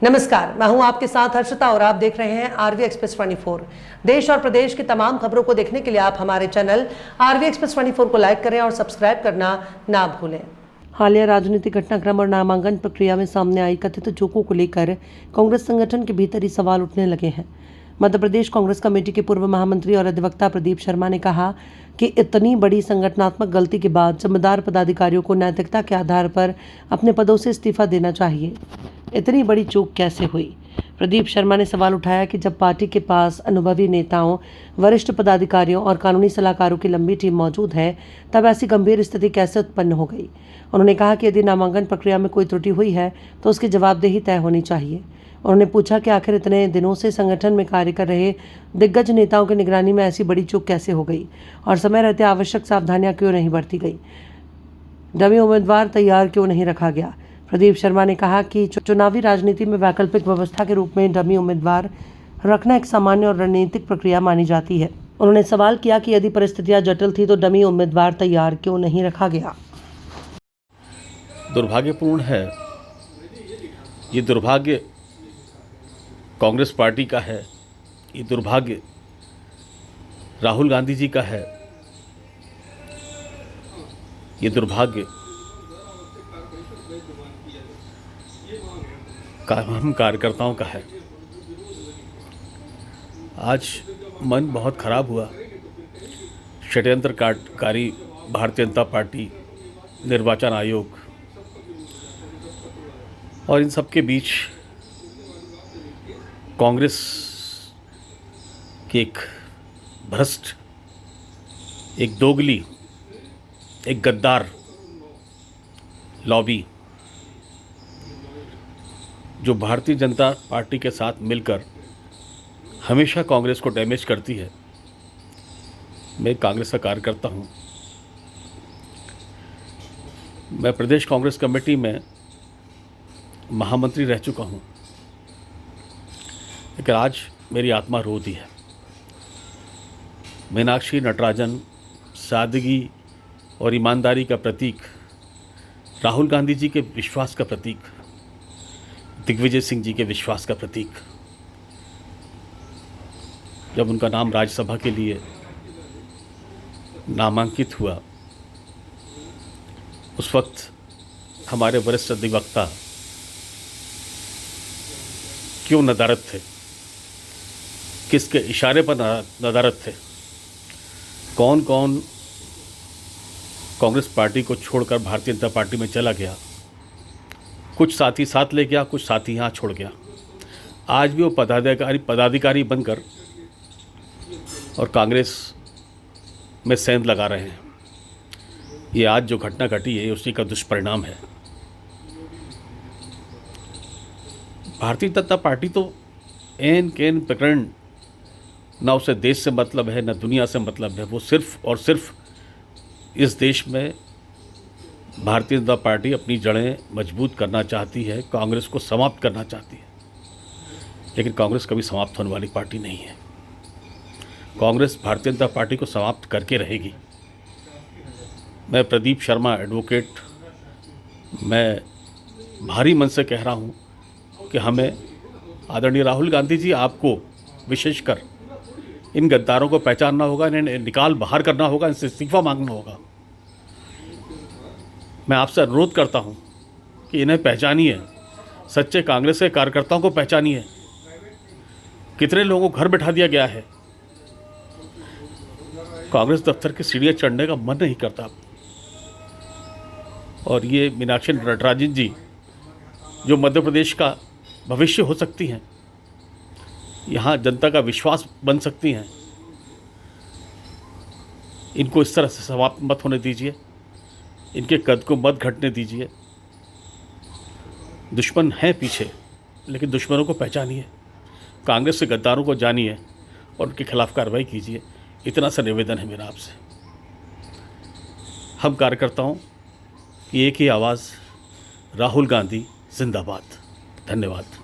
नमस्कार, मैं हूं आपके साथ हर्षिता और आप देख रहे हैं आरवी एक्सप्रेस 24। देश और प्रदेश की तमाम खबरों को देखने के लिए आप हमारे चैनल आरवी एक्सप्रेस 24 को लाइक करें और सब्सक्राइब करना ना भूलें। हालिया राजनीतिक घटनाक्रम और नामांकन प्रक्रिया में सामने आई कथित चूकों को लेकर कांग्रेस संगठन के भीतर ही सवाल उठने लगे हैं। मध्य प्रदेश कांग्रेस कमेटी के पूर्व महामंत्री और अधिवक्ता प्रदीप शर्मा ने कहा कि इतनी बड़ी संगठनात्मक गलती के बाद जिम्मेदार पदाधिकारियों को नैतिकता के आधार पर अपने पदों से इस्तीफा देना चाहिए। इतनी बड़ी चूक कैसे हुई? प्रदीप शर्मा ने सवाल उठाया कि जब पार्टी के पास अनुभवी नेताओं, वरिष्ठ पदाधिकारियों और कानूनी सलाहकारों की लंबी टीम मौजूद है, तब ऐसी गंभीर स्थिति कैसे उत्पन्न हो गई। उन्होंने कहा कि यदि नामांकन प्रक्रिया में कोई त्रुटि हुई है तो उसकी जवाबदेही तय होनी चाहिए। उन्होंने पूछा कि आखिर इतने दिनों से संगठन में कार्य कर रहे दिग्गज नेताओं की निगरानी में ऐसी बड़ी चूक कैसे हो गई और समय रहते आवश्यक सावधानियां क्यों नहीं बरती गई। डमी उम्मीदवार तैयार क्यों नहीं रखा गया। प्रदीप शर्मा ने कहा कि चुनावी राजनीति में वैकल्पिक व्यवस्था के रूप में डमी उम्मीदवार रखना एक सामान्य और रणनीतिक प्रक्रिया मानी जाती है। उन्होंने सवाल किया कि यदि परिस्थितियां जटिल थी तो डमी उम्मीदवार तैयार क्यों नहीं रखा गया। दुर्भाग्यपूर्ण है, ये दुर्भाग्य कांग्रेस पार्टी का है, ये दुर्भाग्य राहुल गांधी जी का है, ये दुर्भाग्य हम कार्यकर्ताओं का है। आज मन बहुत खराब हुआ। षड्यंत्रकारी भारतीय जनता पार्टी, निर्वाचन आयोग और इन सब के बीच कांग्रेस की एक भ्रष्ट, एक दोगली, एक गद्दार लॉबी जो भारतीय जनता पार्टी के साथ मिलकर हमेशा कांग्रेस को डैमेज करती है। मैं कांग्रेस का कार्यकर्ता हूँ। मैं प्रदेश कांग्रेस कमेटी में महामंत्री रह चुका हूँ, लेकिन आज मेरी आत्मा रोती है। मीनाक्षी नटराजन सादगी और ईमानदारी का प्रतीक, राहुल गांधी जी के विश्वास का प्रतीक, दिग्विजय सिंह जी के विश्वास का प्रतीक, जब उनका नाम राज्यसभा के लिए नामांकित हुआ उस वक्त हमारे वरिष्ठ अधिवक्ता क्यों नदारद थे, किसके इशारे पर नदारद थे, कौन कौन कांग्रेस पार्टी को छोड़कर भारतीय जनता पार्टी में चला गया। कुछ साथी साथ ले गया, कुछ साथी यहाँ छोड़ गया। आज भी वो पदाधिकारी बनकर और कांग्रेस में सेंध लगा रहे हैं। ये आज जो घटना घटी है उसी का दुष्परिणाम है। भारतीय जनता पार्टी तो एन केन प्रकरण, ना उसे देश से मतलब है ना दुनिया से मतलब है। वो सिर्फ और सिर्फ इस देश में भारतीय जनता पार्टी अपनी जड़ें मजबूत करना चाहती है, कांग्रेस को समाप्त करना चाहती है। लेकिन कांग्रेस कभी समाप्त होने वाली पार्टी नहीं है। कांग्रेस भारतीय जनता पार्टी को समाप्त करके रहेगी। मैं प्रदीप शर्मा एडवोकेट, मैं भारी मन से कह रहा हूँ कि हमें आदरणीय राहुल गांधी जी, आपको विशेषकर इन गद्दारों को पहचानना होगा, इन्हें निकाल बाहर करना होगा, इनसे इस्तीफा मांगना होगा। मैं आपसे अनुरोध करता हूं कि इन्हें पहचानिए, सच्चे कांग्रेस के कार्यकर्ताओं को पहचानिए। कितने लोगों को घर बैठा दिया गया है। कांग्रेस दफ्तर की सीढ़ियां चढ़ने का मन नहीं करता। और ये मीनाक्षी नटराजन जी जो मध्य प्रदेश का भविष्य हो सकती हैं, यहाँ जनता का विश्वास बन सकती हैं, इनको इस तरह से समाप्त मत होने दीजिए। इनके कद को मत घटने दीजिए। दुश्मन हैं पीछे, लेकिन दुश्मनों को पहचानिए, कांग्रेस के गद्दारों को जानिए और उनके खिलाफ कार्रवाई कीजिए। इतना सा निवेदन है मेरा आपसे। हम कार्यकर्ताओं की एक ही आवाज़, राहुल गांधी जिंदाबाद। धन्यवाद।